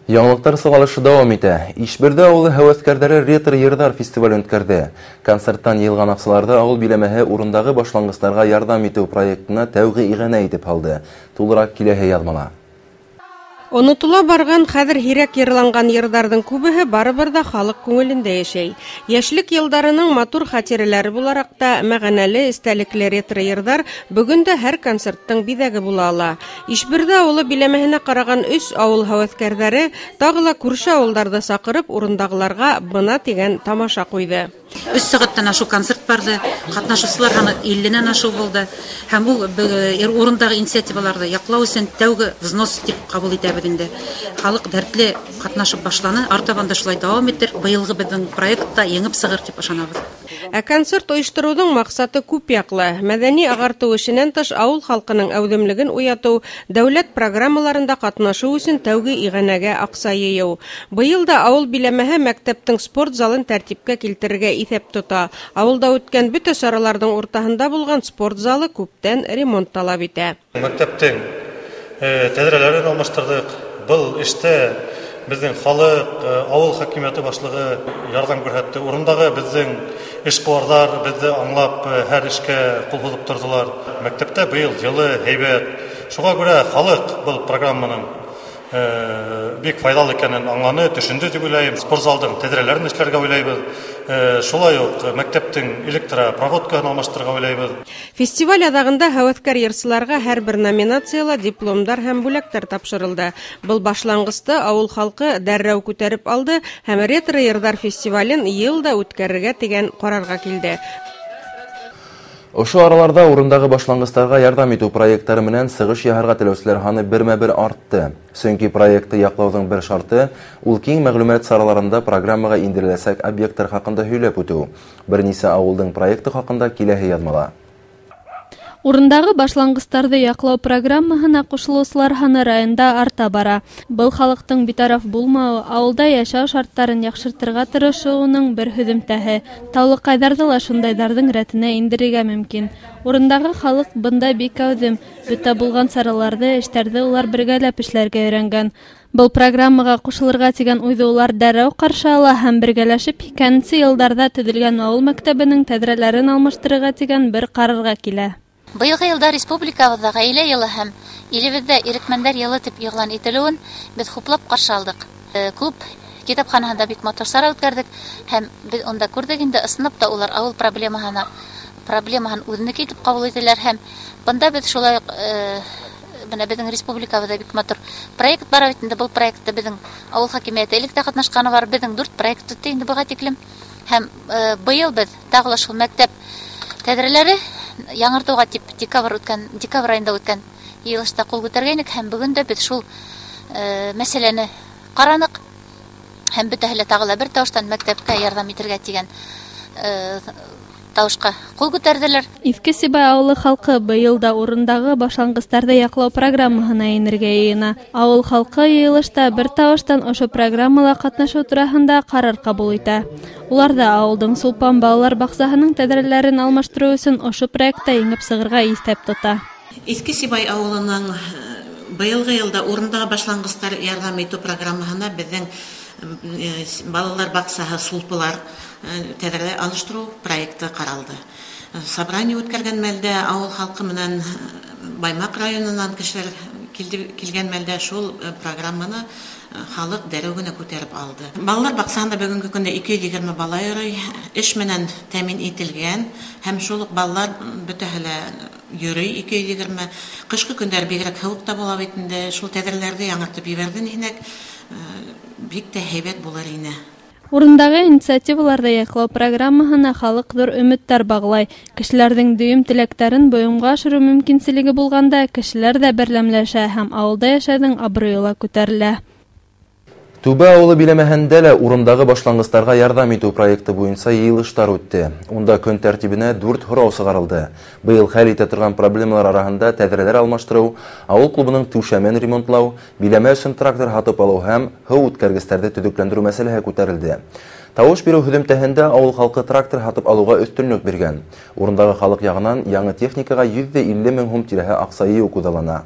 Яңалыктар сыгалышы дәвам итә. Ишбердә авылы һәвәскәрләре ретро йырдар фестивален үткәрде. Концерттан йыелган акчаларды авыл биләмәһе урындагы башлангычларга ярдәм итү проектына тәүге игъана итеп алды. Тулырак киләһе язмала. Онытыла барган хәзер һирәк йырланган йырдардың күбеһе барыбер да халык күңелендә яшәй. Яшьлек елдарының матур хатирәләре буларак та мәгънәле, истәлекле ретро йырдар бүген дә һәр концерттың бизәге була ала. Ишбердә авылы биләмәһенә караган 3 авыл һәвәскәрләре тагы ла күрше авылларда сакырып урындагыларга бына тигән тамаша куйды. 3 сәгатьтән ашу концерт барды, катнашучылар һаны 50-нән ашу булды. Һәм бу урындагы инициативаларда яклау өчен тәүге взнос дип кабул итәбез инде. Халык дәртле катнашып башланы, артабан да шулай дәвам итер. Быелгы безнең проектта еңеп сыгыр дип ышанабыз. Концерт оештырудың максаты күп яклы. Мәдәни агарту эшеннән тыш авыл халкының әүдемлеген уяту, дәүләт программаларында катнашу өчен тәүге игъанәгә акча йыю. Быел да авыл биләмәһе мәктәптең спорт залын тәртипкә килтерергә исәп тота. Авылда үткән бөтә сараларның уртаһында булган спорт залы күптән ремонт таләп итә. Мәктәптең тәҙрәләрен алмаштырдык. Был эштә безнең халык, авыл хакимияте башлыгы ярдәм күрһәтте. Урындагы безнең эшкуарлар безне аңлап һәр эшкә кул һуҙып тордылар. Мәктәптә быел йылы, һәйбәт. Шуңа күрә халык был программаның бик файдалы икәнен аңланы, төшөндө дип уйлайым. Спорт залдың тәҙрәләрен эшләргә уйлайбыз. Шулай ук мәктәптең электропроводкаһын алмаштырырга уйлайбыз. Фестиваль аҙағында һәвәскәр йырсыларға һәр бер номинацияла дипломдар һәм бүләктәр тапшырылды. Был башлангысты авыл халкы дәррәү күтәреп алды һәм ретро йырдар фестивален йылда үткәрергә тигән ҡарарға килде. Ошо араларда урындагы башлангыстарга ярдәм итү проекттары менән сыгыш яһарга теләүселәр һаны бермә-бер артты. Сөнки проектты яклаудың бер шарты ул киң мәгълүмат сараларында программага индереләсәк объекттар хакында һөйләп үтү. Бернисә авылдың проекты хакында киләһе язмала. Урындагы башлангыстарды яклау программаһына кушылыусылар һаны районда арта бара. Был халыктың битараф булмауы, авылда яшәү шарттарын яхшыртырга тырышуының бер һөҙөмтәһе. Таулыҡайҙарҙы ла шундайҙарҙың рәтенә индерергә мөмкин. Урындагы халык бында бик әүҙем, бөтә булган сараларҙы, эштәрҙе улар бергәләп эшләргә өйрәнгән. Был программаға ҡушылырға тигән уйҙы улар дәррәү ҡаршы ала һәм бергәләшеп 2000 йылдарҙа төҙөлгән ауыл мәктәбенең тәҙрәләрен алмаштырырға тигән бер ҡарарға килә. Быйылғы йылда республикабыҙҙа ғаилә йылы һәм илебеҙҙә ирекмәндәр йылы тип иғлан ителеүен беҙ хуплап ҡаршы алдык. Клуб китапханаһында бик матур сара үткәрҙек һәм беҙ унда күрҙек инде, ысынлап та улар ауыл проблемаһын үҙенеке итеп ҡабул ителәр һәм бында беҙ шулай бына беҙҙең республикабыҙҙа бик матур проект бара бит инде. Был проектта беҙҙең ауыл хакимиәте элек тә ҡатнашҡаны бар. Беҙҙең 4 проект үтте инде быға тиклем һәм быйыл беҙ тағы ла шул мәктәп тәҙрәләре яңыртыуға тип декабр айында үткән йыйылышта ҡул күтәргәйнек һәм бөгөн дә беҙ шул мәсьәләне ҡараныҡ һәм бөтәһе лә тағы ла бер тауыштан мәктәпкә ярҙам итергә тигән тауышҡа ҡул күтәрҙеләр. Иҫке Сибай ауылы халҡы быйыл да урындағы башланғыстарҙы яҡлау программаһына инергә йыйына. Ауыл халҡы йыйылышта бер тауыштан ошо программала ҡатнашыу тураһында ҡарар ҡабул итә. Улар да ауылдың Сулпан балалар баҡсаһының тәҙрәләрен алмаштырыу өсөн ошо проектта еңеп сығырға иҫәп тота. Иҫке Сибай ауылының быйылғы йылда урындағы башланғыстар ярҙам итеү программаһына беҙҙең балалар баҡсаһы Сулпылар тәҙрәләр алыштырыу проекты ҡаралды. Собрание үткәргән мәлдә ауыл халҡы менән Баймаҡ районынан кешеләр килгән мәлдә шул программаны халыҡ дәрәү генә күтәреп алды. Балалар баҡсаһында бөгөнгө көндә 220 бала йөрөй, эш менән тәмин ителгән һәм шул уҡ балалар бөтәһе лә йөрөй 220. Ҡышҡы көндәр бигерәк һыуыҡ та була бит инде. Шул тәҙрәләрҙе яңыртып ебәрҙе һинәк, бик тә һәйбәт булыр ине. Урындағы инициативаларҙы яҡлау программаһына халыҡ ҙур өмөттәр бағлай. Кешеләрҙең дөйөм теләктәрен бойомға ашырыу мөмкинселеге булғанда, кешеләр ҙә берләмләшә һәм ауылда йәшәүҙең абруйы ла күтәрелә. Түбә ауылы биләмәһендә лә урындағы башлангыстарға ярдәм итү проекты буйынса йыйылыштар үтте. Унда көн тәртибенә 4 һорау сығарылды. Быйыл хәл итә торган проблемалар араһында тәҙрәләр алмаштырыу, ауыл клубының түшәмен ремонтлау, биләмә өсөн трактор һатып алыу һәм һыу үткәргестәрҙе төҙөкләндереү мәсьәләһе күтәрелде. Тауыш биреү һөҙөмтәһендә ауыл халҡы трактор һатып алыуға өҫтөнлөк биргән. Урындағы халыҡ яғынан яңы техникаға 150 000 һум тирәһе аҡса йыйыу күҙаллана.